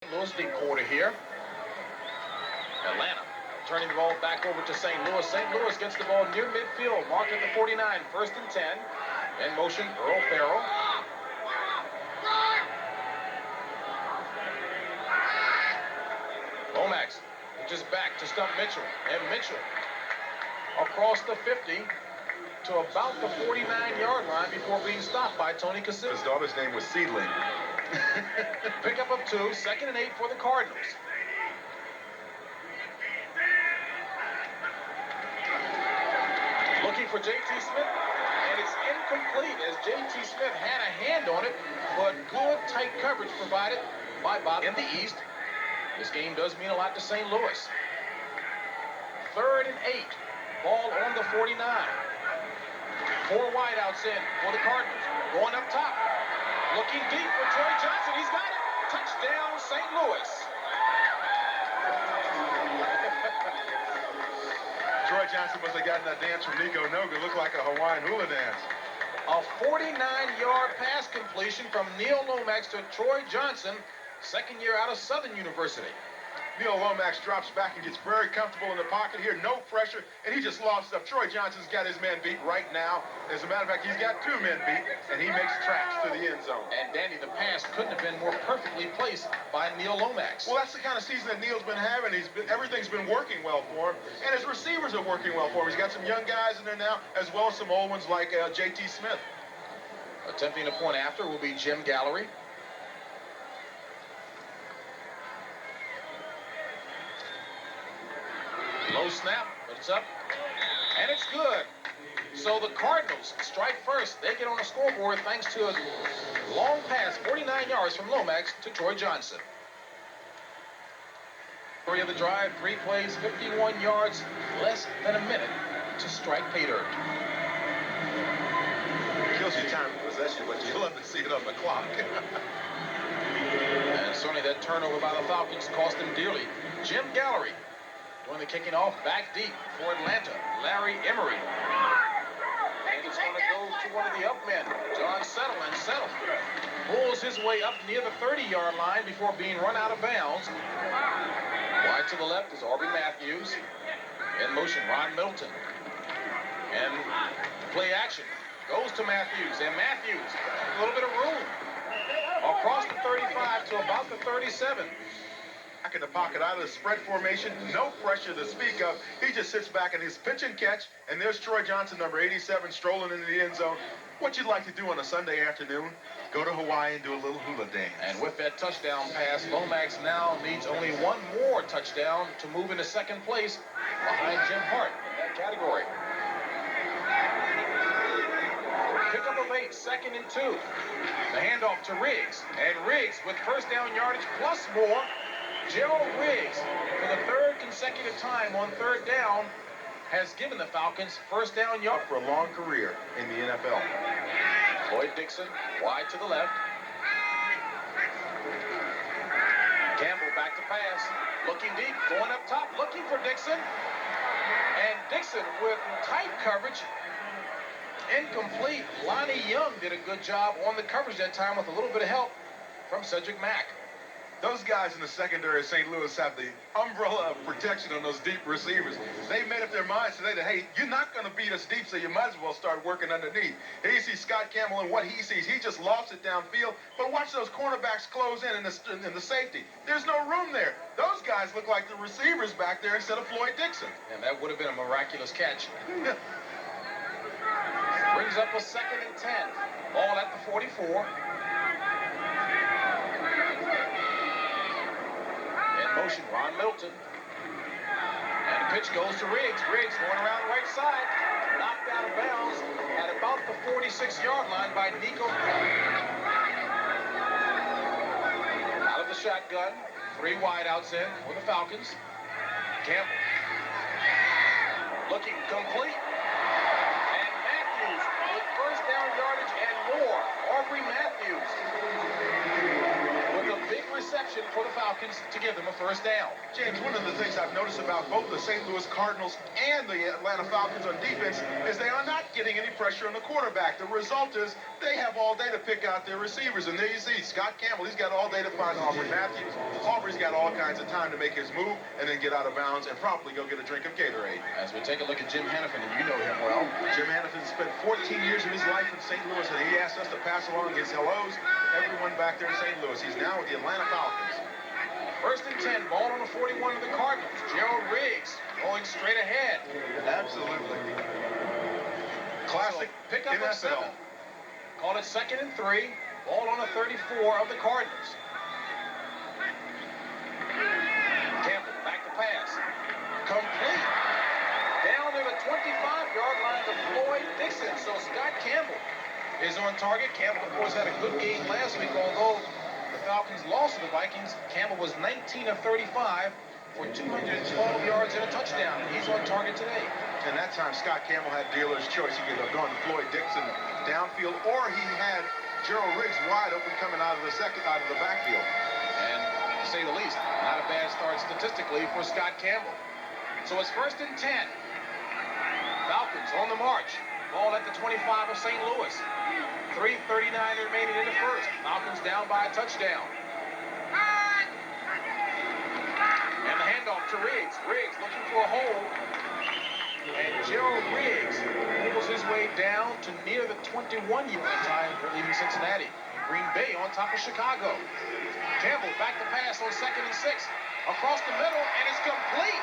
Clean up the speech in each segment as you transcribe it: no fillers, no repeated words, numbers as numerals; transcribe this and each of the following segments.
Louis deep quarter here. Atlanta turning the ball back over to St. Louis. St. Louis gets the ball near midfield, marked at the 49, first and 10. In motion, Earl Farrell. Lomax pitches back to stump Mitchell. And Mitchell across the 50 to about the 49-yard line before being stopped by Tony Casillas. His daughter's name was Seedling. Pickup of 2, second and 8 for the Cardinals. Looking for J.T. Smith, and it's incomplete as J.T. Smith had a hand on it, but good tight coverage provided by Bob in the East. This game does mean a lot to St. Louis. Third and 8, ball on the 49. 4 wideouts in for the Cardinals. Going up top, looking deep for Troy Johnson. He's got it. Touchdown, St. Louis. Troy Johnson must have gotten that dance from Nico Noga. Looked like a Hawaiian hula dance. A 49-yard pass completion from Neil Lomax to Troy Johnson, second year out of Southern University. Neil Lomax drops back and gets very comfortable in the pocket here. No pressure, and he just lofts up. Troy Johnson's got his man beat right now. As a matter of fact, he's got 2 men beat, and he makes tracks to the end zone. And Danny, the pass couldn't have been more perfectly placed by Neil Lomax. Well, that's the kind of season that Neil's been having. Everything's been working well for him, and his receivers are working well for him. He's got some young guys in there now, as well as some old ones like J.T. Smith. Attempting a point after will be Jim Gallery. Low snap, but it's up, and it's good. So the Cardinals strike first. They get on the scoreboard thanks to a long pass, 49 yards from Lomax to Troy Johnson. Story of the drive, 3 plays, 51 yards, less than a minute to strike pay dirt. Kills you time of possession, but you love to see it on the clock. And certainly that turnover by the Falcons cost them dearly. Jim Gallery doing the kicking off back deep for Atlanta. Larry Emery. And it's going to go to one of the up men, John Settle. And Settle pulls his way up near the 30-yard line before being run out of bounds. Wide to the left is Aubrey Matthews. In motion, Ron Middleton. And play action goes to Matthews. And Matthews, a little bit of room. Across the 35 to about the 37. Back in the pocket, out of the spread formation, no pressure to speak of. He just sits back in his pitch and catch, and there's Troy Johnson, number 87, strolling into the end zone. What you'd like to do on a Sunday afternoon, go to Hawaii and do a little hula dance. And with that touchdown pass, Lomax now needs only one more touchdown to move into second place behind Jim Hart in that category. Pickup of 8, second and 2. The handoff to Riggs, and Riggs with first down yardage plus more. Gerald Riggs, for the 3rd consecutive time on 3rd down, has given the Falcons first down yard. For a long career in the NFL. Lloyd Dixon, wide to the left. Campbell back to pass, looking deep, going up top, looking for Dixon. And Dixon with tight coverage. Incomplete. Lonnie Young did a good job on the coverage that time with a little bit of help from Cedric Mack. Those guys in the secondary of St. Louis have the umbrella of protection on those deep receivers. They made up their minds today that, hey, you're not going to beat us deep, so you might as well start working underneath. Here you see Scott Campbell, and what he sees, he just lofts it downfield. But watch those cornerbacks close in the safety. There's no room there. Those guys look like the receivers back there instead of Floyd Dixon. And that would have been a miraculous catch. Brings up a second and 10. Ball at the 44. Motion, Ron Middleton. And the pitch goes to Riggs. Riggs going around the right side. Knocked out of bounds at about the 46-yard line by Nico. Out of the shotgun. 3 wideouts in for the Falcons. Campbell. Looking complete. And Matthews with first down yardage and more. Aubrey Matthews with a big reception for the Falcons to give them a first down. James, one of the things I've noticed about both the St. Louis Cardinals and the Atlanta Falcons on defense is they are not getting any pressure on the quarterback. The result is they have all day to pick out their receivers. And there you see Scott Campbell, he's got all day to find Aubrey Matthews. Aubrey's got all kinds of time to make his move and then get out of bounds and probably go get a drink of Gatorade. As we take a look at Jim Hannafin, and you know him well. Jim Hannafin spent 14 years of his life in St. Louis, and he asked us to pass along his hellos to everyone back there in St. Louis. He's now with the Atlanta Falcons. First and 10, ball on the 41 of the Cardinals. Gerald Riggs going straight ahead. Absolutely. Classic So pick up NFL. at 7. Call it 2nd and 3. Ball on the 34 of the Cardinals. Campbell back to pass. Complete. Down near the 25-yard line to Floyd Dixon. So Scott Campbell is on target. Campbell, of course, had a good game last week, although the Falcons lost to the Vikings. Campbell was 19 of 35 for 212 yards and a touchdown, and he's on target today. And that time, Scott Campbell had dealer's choice. He could have gone to Floyd Dixon downfield, or he had Gerald Riggs wide open coming out of the backfield. And to say the least, not a bad start statistically for Scott Campbell. So it's 1st and 10. Falcons on the march. Ball at the 25 of St. Louis. 3:39 remaining in the first. Falcons down by a touchdown. And the handoff to Riggs. Riggs looking for a hole. And Gerald Riggs pulls his way down to near the 21-yard line for leaving Cincinnati. Green Bay on top of Chicago. Campbell back to pass on 2nd and 6. Across the middle, and it's complete.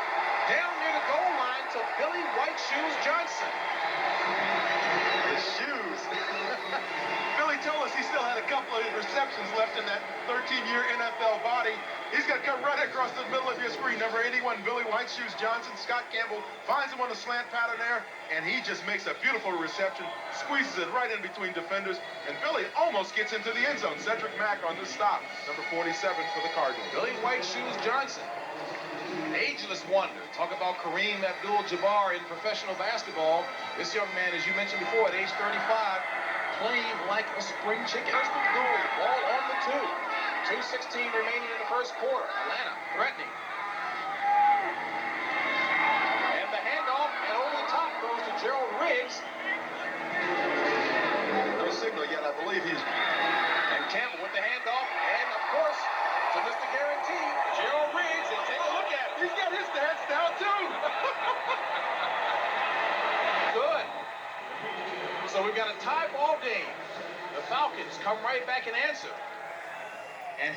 Down near the goal line to Billy White Shoes Johnson. The shoes. Billy told us he still had a couple of receptions left in that 13-year NFL body. He's got to come right across the middle of your screen. Number 81, Billy White Shoes Johnson. Scott Campbell finds him on the slant pattern there, and he just makes a beautiful reception, squeezes it right in between defenders, and Billy almost gets into the end zone. Cedric Mack on the stop, number 47 for the Cardinals. Billy White Shoes Johnson. Ageless wonder. Talk about Kareem Abdul-Jabbar in professional basketball. This young man, as you mentioned before, at age 35, playing like a spring chicken. First and goal. Ball on the 2. 2:16 remaining in the first quarter. Atlanta threatening. And the handoff, and over the top goes to Gerald Riggs. No signal yet, I believe he's... And Campbell with the handoff, and of course, to Mr. Guarantee, Gerald Riggs, and take a look at him. He's got his stats down, too. Good. So we've got a tie ball game. The Falcons come right back and answer. And